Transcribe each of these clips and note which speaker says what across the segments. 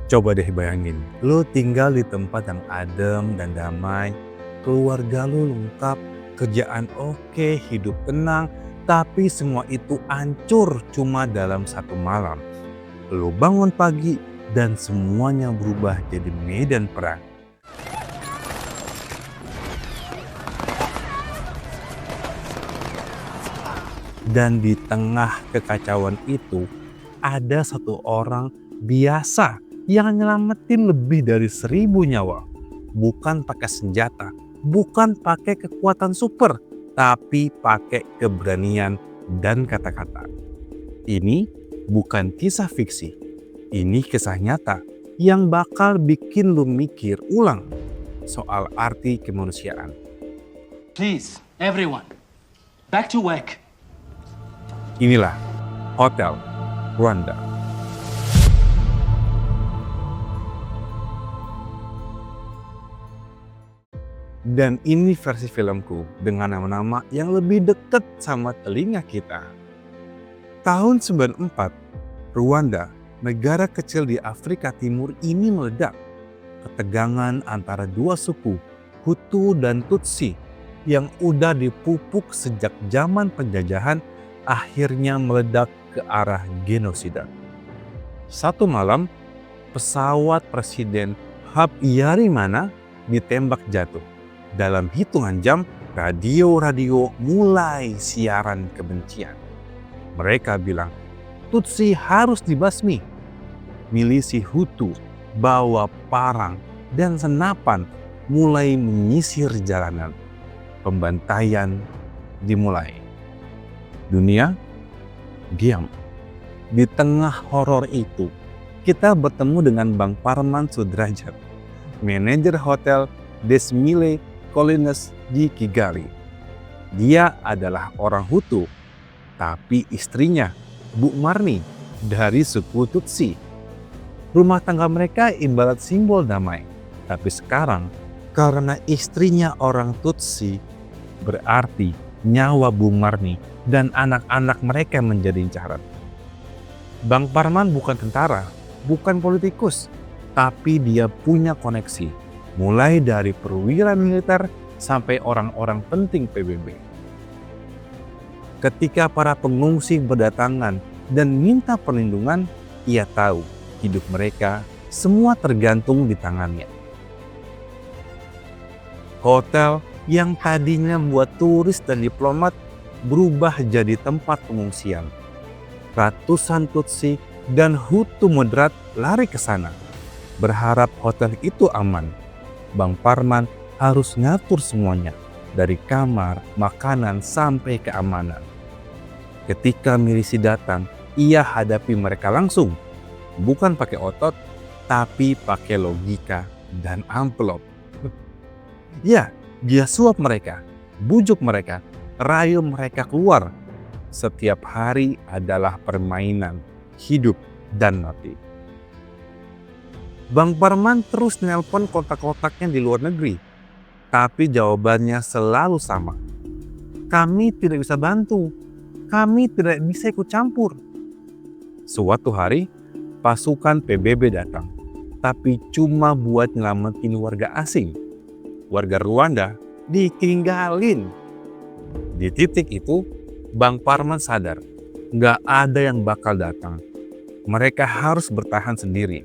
Speaker 1: Coba deh bayangin, lu tinggal di tempat yang adem dan damai, keluarga lu lengkap, kerjaan oke, hidup tenang, tapi semua itu hancur cuma dalam satu malam. Lu bangun pagi dan semuanya berubah jadi medan perang. Dan di tengah kekacauan itu, ada satu orang biasa yang nyelamatin lebih dari 1.000 nyawa. Bukan pakai senjata, bukan pakai kekuatan super, tapi pakai keberanian dan kata-kata. Ini bukan kisah fiksi, ini kisah nyata yang bakal bikin lu mikir ulang soal arti kemanusiaan.
Speaker 2: Please, everyone, back to work.
Speaker 1: Inilah Hotel Rwanda. Dan ini versi filmku dengan nama-nama yang lebih dekat sama telinga kita. Tahun 94, Rwanda, negara kecil di Afrika Timur ini meledak. Ketegangan antara dua suku, Hutu dan Tutsi, yang udah dipupuk sejak zaman penjajahan, akhirnya meledak ke arah genosida. Satu malam, pesawat Presiden Habyarimana ditembak jatuh. Dalam hitungan jam, radio-radio mulai siaran kebencian. Mereka bilang, Tutsi harus dibasmi. Milisi Hutu bawa parang dan senapan mulai menyisir jalanan. Pembantaian dimulai. Dunia diam. Di tengah horor itu, kita bertemu dengan Bang Parman Sudrajat, manajer hotel Des Mille Collines di Kigali. Dia adalah orang Hutu, tapi istrinya, Bu Marni, dari suku Tutsi. Rumah tangga mereka ibarat simbol damai. Tapi sekarang, karena istrinya orang Tutsi, berarti nyawa Bu Marni dan anak-anak mereka menjadi incaran. Bang Parman bukan tentara, bukan politikus, tapi dia punya koneksi. Mulai dari perwira militer sampai orang-orang penting PBB. Ketika para pengungsi berdatangan dan minta perlindungan, ia tahu hidup mereka semua tergantung di tangannya. Hotel yang tadinya buat turis dan diplomat berubah jadi tempat pengungsian. Ratusan Tutsi dan Hutu moderat lari ke sana, berharap hotel itu aman. Bang Parman harus ngatur semuanya, dari kamar, makanan, sampai keamanan. Ketika milisi datang, ia hadapi mereka langsung. Bukan pakai otot, tapi pakai logika dan amplop. Ya, dia suap mereka, bujuk mereka, rayu mereka keluar. Setiap hari adalah permainan, hidup dan mati. Bang Parman terus nelpon kontak-kontaknya di luar negeri. Tapi jawabannya selalu sama. Kami tidak bisa bantu. Kami tidak bisa ikut campur. Suatu hari, pasukan PBB datang. Tapi cuma buat nyelamatin warga asing. Warga Rwanda ditinggalin. Di titik itu, Bang Parman sadar, gak ada yang bakal datang. Mereka harus bertahan sendiri.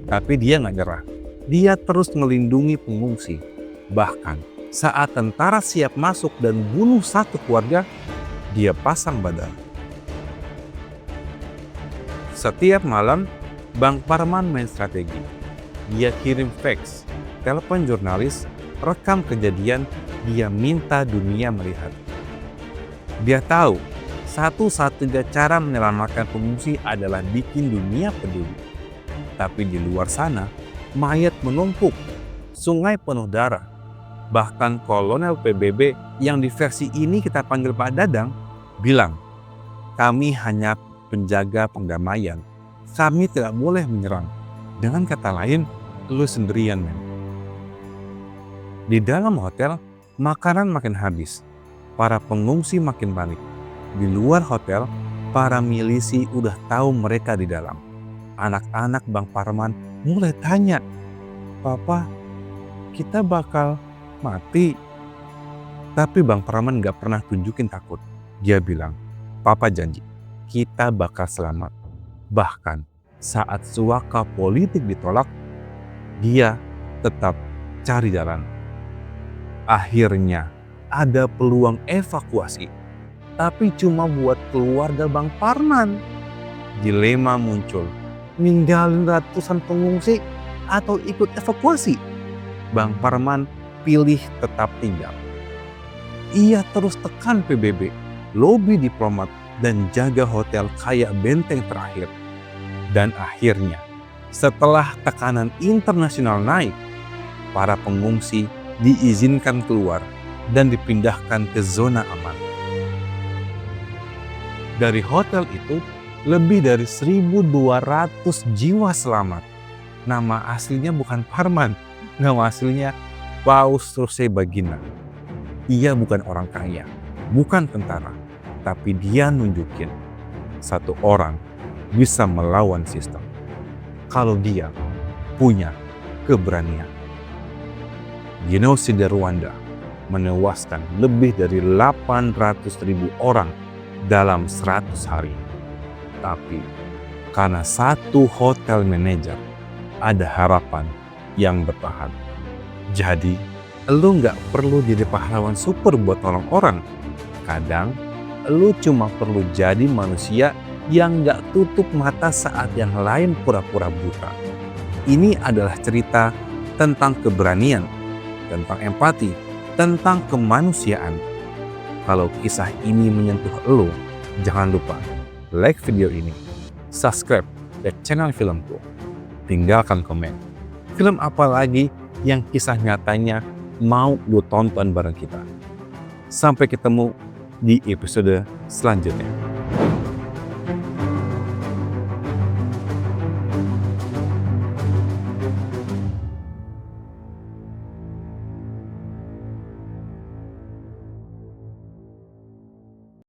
Speaker 1: Tapi dia gak nyerah. Dia terus melindungi pengungsi. Bahkan saat tentara siap masuk dan bunuh satu keluarga, dia pasang badan. Setiap malam, Bang Parman main strategi. Dia kirim fax, telepon jurnalis, rekam kejadian, dia minta dunia melihat. Dia tahu, satu-satunya cara menyelamatkan pengungsi adalah bikin dunia peduli. Tapi di luar sana, mayat menumpuk, sungai penuh darah. Bahkan kolonel PBB yang di versi ini kita panggil Pak Dadang, bilang, kami hanya penjaga perdamaian. Kami tidak boleh menyerang. Dengan kata lain, lu sendirian, men. Di dalam hotel, makanan makin habis. Para pengungsi makin panik. Di luar hotel, para milisi udah tahu mereka di dalam. Anak-anak Bang Parman mulai tanya, "Papa, kita bakal mati?" Tapi Bang Parman gak pernah tunjukin takut. Dia bilang, "Papa janji, kita bakal selamat." Bahkan saat suaka politik ditolak, dia tetap cari jalan. Akhirnya ada peluang evakuasi, tapi cuma buat keluarga Bang Parman. Dilema muncul, ninggalin ratusan pengungsi atau ikut evakuasi. Bang Parman pilih tetap tinggal. Ia terus tekan PBB, lobi diplomat, dan jaga hotel kayak benteng terakhir. Dan akhirnya, setelah tekanan internasional naik, para pengungsi diizinkan keluar dan dipindahkan ke zona aman. Dari hotel itu, lebih dari 1.200 jiwa selamat. Nama aslinya bukan Parman, nama aslinya Paus Rusesabagina. Ia bukan orang kaya, bukan tentara, tapi dia nunjukin satu orang bisa melawan sistem kalau dia punya keberanian. Genosida Rwanda menewaskan lebih dari 800.000 orang dalam 100 hari. Tapi karena satu hotel manajer, ada harapan yang bertahan. Jadi, lu gak perlu jadi pahlawan super buat nolong orang. Kadang, lu cuma perlu jadi manusia yang gak tutup mata saat yang lain pura-pura buta. Ini adalah cerita tentang keberanian, tentang empati, tentang kemanusiaan. Kalau kisah ini menyentuh lu, jangan lupa like video ini, subscribe ke channel Filmku, tinggalkan komen. Film apa lagi yang kisah nyatanya mau lu tonton bareng kita. Sampai ketemu di episode selanjutnya.